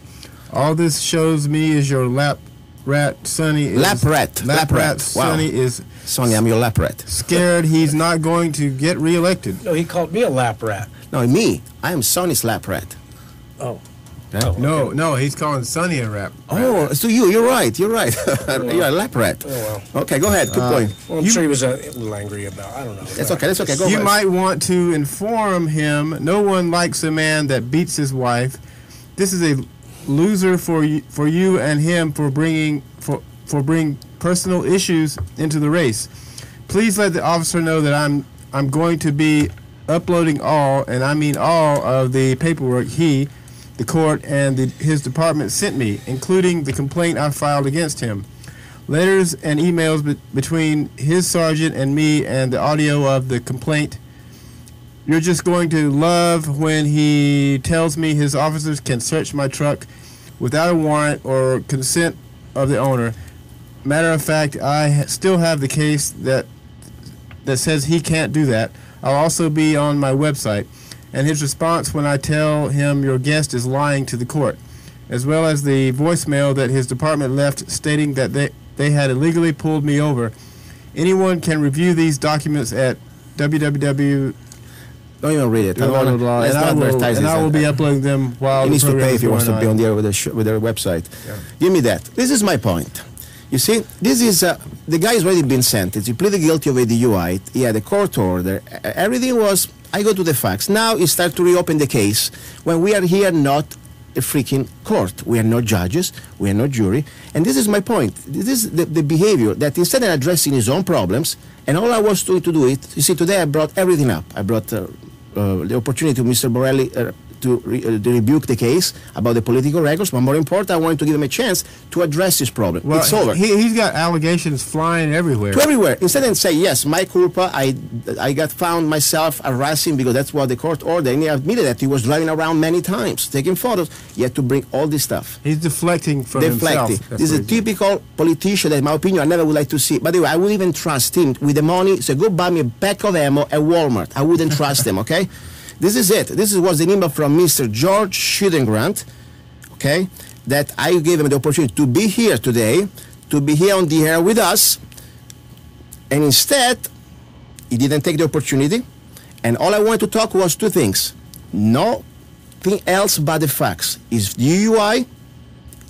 All this shows me is your lap rat Sonny is... Lap rat. Sonny is... Sonny, I'm your lap rat. Scared he's not going to get reelected. No, he called me a lap rat. No, me. I am Sonny's lap rat. Oh. Yeah. No, he's calling Sonny a rap. Oh, so you're right. You're a lap rat. Oh, well. Okay, go ahead. Keep going. Well, I'm sure he was a little angry about, I don't know. That's okay. Go ahead. You might want to inform him no one likes a man that beats his wife. This is a loser for you and him for bringing personal issues into the race. Please let the officer know that I'm going to be uploading all, and I mean all, of the paperwork the court, and his department sent me, including the complaint I filed against him, letters and emails between his sergeant and me, and the audio of the complaint. You're just going to love when he tells me his officers can search my truck without a warrant or consent of the owner. Matter of fact, I still have the case that says he can't do that. I'll also be on my website. And his response when I tell him your guest is lying to the court, as well as the voicemail that his department left stating that they had illegally pulled me over. Anyone can review these documents at www. Don't even read it. And I will be uploading them while he needs to pay if he wants to be on the air with their website. Yeah. Give me that. This is my point. You see, this is the guy has already been sentenced. He pleaded guilty of a DUI. He had a court order. Everything was. I go to the facts. Now he starts to reopen the case when we are here not a freaking court. We are not judges. We are not jury. And this is my point. This is the behavior that instead of addressing his own problems, and all I was doing to do it, you see, today I brought everything up. I brought the opportunity to Mr. Borrelli to rebuke the case about the political records, but more important, I wanted to give him a chance to address this problem. Well, it's over. He's got allegations flying everywhere. To everywhere. Instead of say, yes, my culpa, I got found myself harassing because that's what the court ordered. And he admitted that he was driving around many times, taking photos. He had to bring all this stuff. He's deflecting from himself. This is a typical politician that, in my opinion, I never would like to see. By the way, I would even trust him with the money. So go buy me a pack of ammo at Walmart. I wouldn't trust him, okay? This is it. This was the email from Mr. George Schnittgrund, okay, that I gave him the opportunity to be here today, to be here on the air with us, and instead, he didn't take the opportunity, and all I wanted to talk was two things. Nothing else but the facts. Is DUI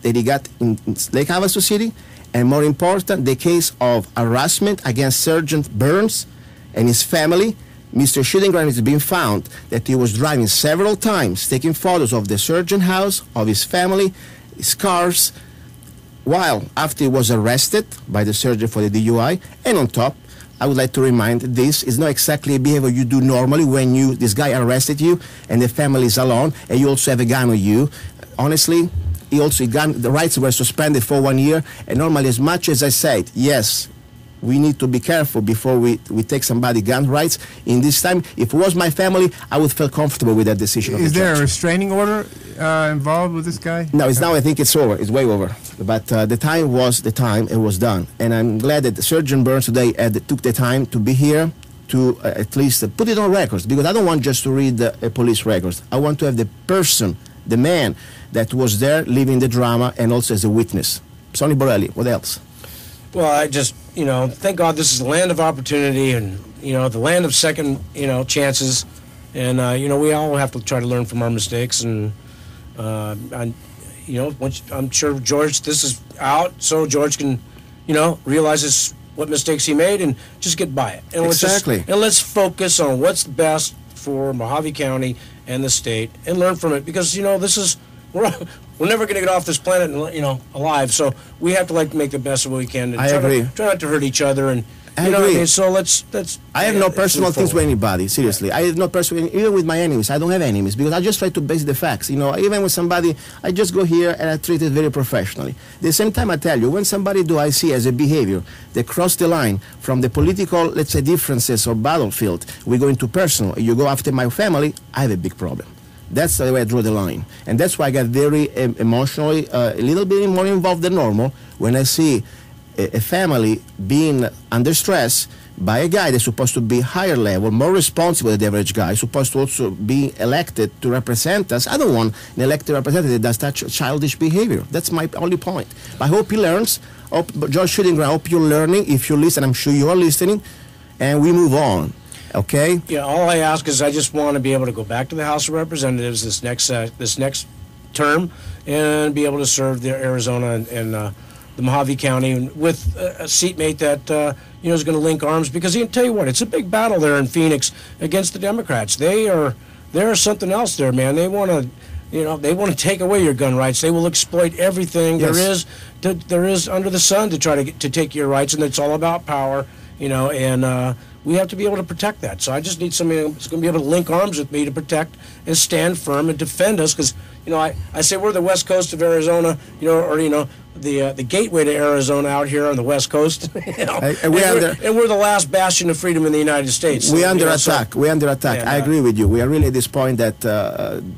that he got in Lake Havasu City, and more important, the case of harassment against Sergeant Burns and his family. Mr. Schnittgrund has been found that he was driving several times, taking photos of the surgeon house, of his family, his cars, while after he was arrested by the surgeon for the DUI. And on top, I would like to remind this is not exactly a behavior you do normally when this guy arrested you and the family is alone and you also have a gun on you. Honestly, the rights were suspended for 1 year, and normally, as much as I said, yes, we need to be careful before we take somebody gun rights. In this time, if it was my family, I would feel comfortable with that decision. Is there a restraining order involved with this guy? No, it's now. I think it's over. It's way over. But the time was the time. It was done, and I'm glad that Surgeon Burns today took the time to be here to at least put it on records, because I don't want just to read the police records. I want to have the person, the man that was there living the drama, and also as a witness. Sonny Borrelli, what else? Well, I just, thank God this is the land of opportunity and, the land of second, chances. And, we all have to try to learn from our mistakes. And, I'm sure George, this is out so George can, realize what mistakes he made and just get by it. And exactly. Let's focus on what's best for Mojave County and the state and learn from it, because, this is, we're never going to get off this planet, alive. So we have to make the best of what we can. And I agree. Try not to hurt each other, and I agree. So let's. I have no personal things with anybody. Seriously, I have no personal. Even with my enemies, I don't have enemies because I just try to base the facts. Even with somebody, I just go here and I treat it very professionally. At the same time, I tell you, when somebody I see as a behavior that cross the line from the political, let's say, differences or battlefield, we go into personal. You go after my family, I have a big problem. That's the way I draw the line. And that's why I got very emotionally, a little bit more involved than normal when I see a family being under stress by a guy that's supposed to be higher level, more responsible than the average guy, supposed to also be elected to represent us. I don't want an elected representative that does such childish behavior. That's my only point. I hope he learns. George Schnittgrund, I hope you're learning. If you listen, I'm sure you are listening. And we move on. Okay. Yeah. All I ask is I just want to be able to go back to the House of Representatives this next term and be able to serve the Arizona and the Mojave County with a seatmate that is going to link arms, because I can tell you what, it's a big battle there in Phoenix against the Democrats. They're something else there, man. They want to. They want to take away your gun rights. They will exploit everything there is under the sun to try to take your rights, and it's all about power. And we have to be able to protect that. So I just need somebody that's going to be able to link arms with me to protect and stand firm and defend us, because I say we're the west coast of Arizona, the gateway to Arizona out here on the west coast. And we're the last bastion of freedom in the United States. We're under attack. We're under attack. And, I agree with you. We are really at this point that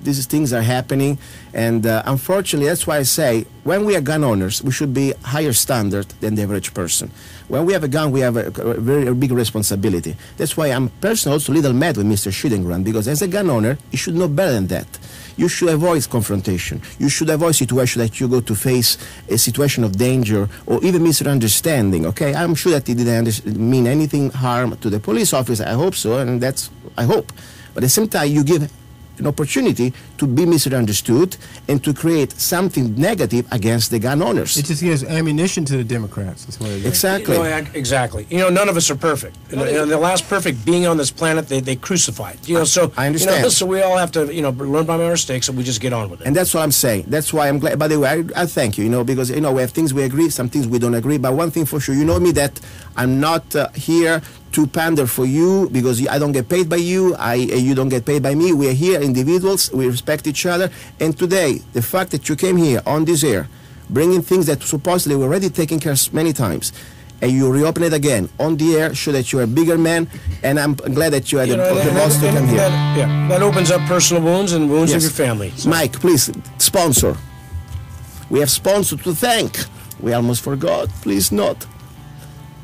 these things are happening, and unfortunately, that's why I say when we are gun owners, we should be higher standard than the average person. When we have a gun, we have a very big responsibility. That's why I'm personally also a little mad with Mr. Schnittgrund, because as a gun owner, you should know better than that. You should avoid confrontation. You should avoid situation that you go to face a situation of danger or even misunderstanding. Okay, I'm sure that he didn't mean anything harm to the police officer. I hope so, and I hope. But at the same time, you give an opportunity to be misunderstood and to create something negative against the gun owners. It just gives ammunition to the Democrats. That's what it is. Exactly. Exactly. None of us are perfect. The last perfect being on this planet, they crucified. So I understand. So we all have to, learn by our mistakes, and we just get on with it. And that's what I'm saying. That's why I'm glad. By the way, I thank you. Because we have things we agree, some things we don't agree. But one thing for sure, you know me that I'm not here to pander for you because I don't get paid by you, you don't get paid by me. We are here individuals, we respect each other. And today, the fact that you came here on this air, bringing things that supposedly were already taken care of many times, and you reopen it again on the air, show that you're a bigger man, and I'm glad that you had the balls to come here. That opens up personal wounds and wounds of Yes. your family. So. Mike, please, sponsor. We have sponsor to thank. We almost forgot. Please not.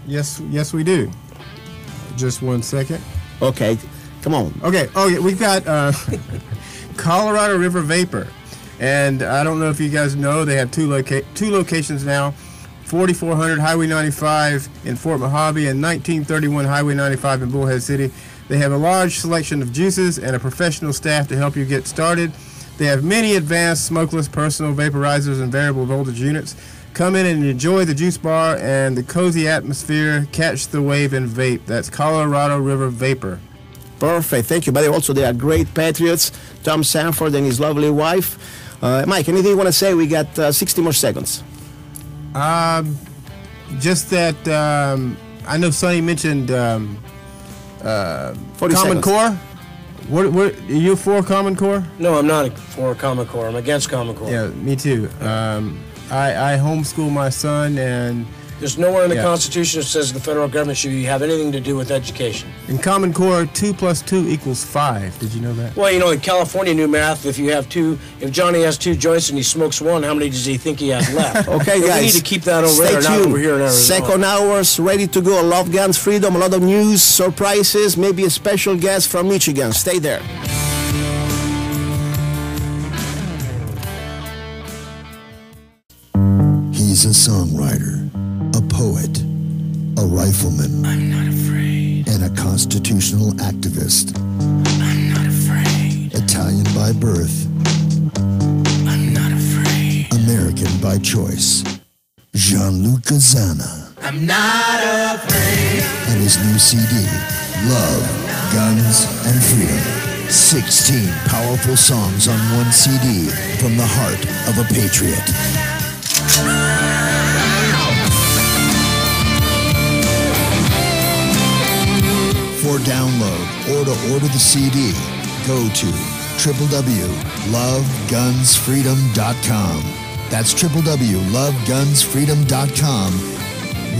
Yes, we do. Just 1 second. Okay, come on. Okay. Oh, yeah, we've got Colorado River Vapor, and I don't know if you guys know, they have two locations now: 4400 Highway 95 in Fort Mojave and 1931 Highway 95 in Bullhead City. They have a large selection of juices and a professional staff to help you get started. They have many advanced smokeless personal vaporizers and variable voltage units. Come in and enjoy the juice bar and the cozy atmosphere. Catch the wave and vape. That's Colorado River Vapor. Perfect, thank you, buddy. Also, they are great patriots. Tom Sanford and his lovely wife. Mike, anything you want to say? We got 60 more seconds. Just that I know Sonny mentioned 40 Common seconds. Core. What are you for Common Core? No, I'm not for Common Core. I'm against Common Core. Yeah, me too. I homeschool my son, and There's nowhere in the Yeah. Constitution that says the federal government should have anything to do with education. in Common Core, 2 + 2 = 5. Did you know that? Well, you know, in California new math, if Johnny has 2 joints and he smokes 1, how many does he think he has left? Okay, But guys. we need to keep that over Stay there, not tuned. over here in Arizona. Second hours, ready to go. Love Guns Freedom, a lot of news, surprises, maybe a special guest from Michigan. Stay there. He's a songwriter, a poet, a rifleman, I'm not afraid. and a constitutional activist. I'm not afraid. Italian by birth, I'm not afraid. American by choice. Gianluca Zanna I'm not afraid. and his new CD, Love, Guns, and Freedom. 16 powerful songs on one CD from the heart of a patriot. For download or to order the CD, go to www.lovegunsfreedom.com. That's www.lovegunsfreedom.com.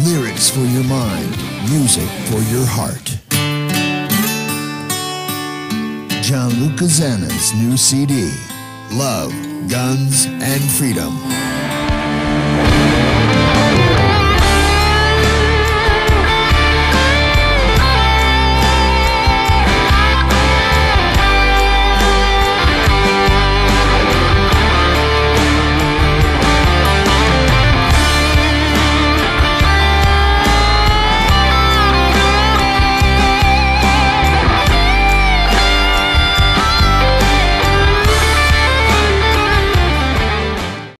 Lyrics for your mind, music for your heart. Gianluca Zanna's new CD, Love, Guns, and Freedom.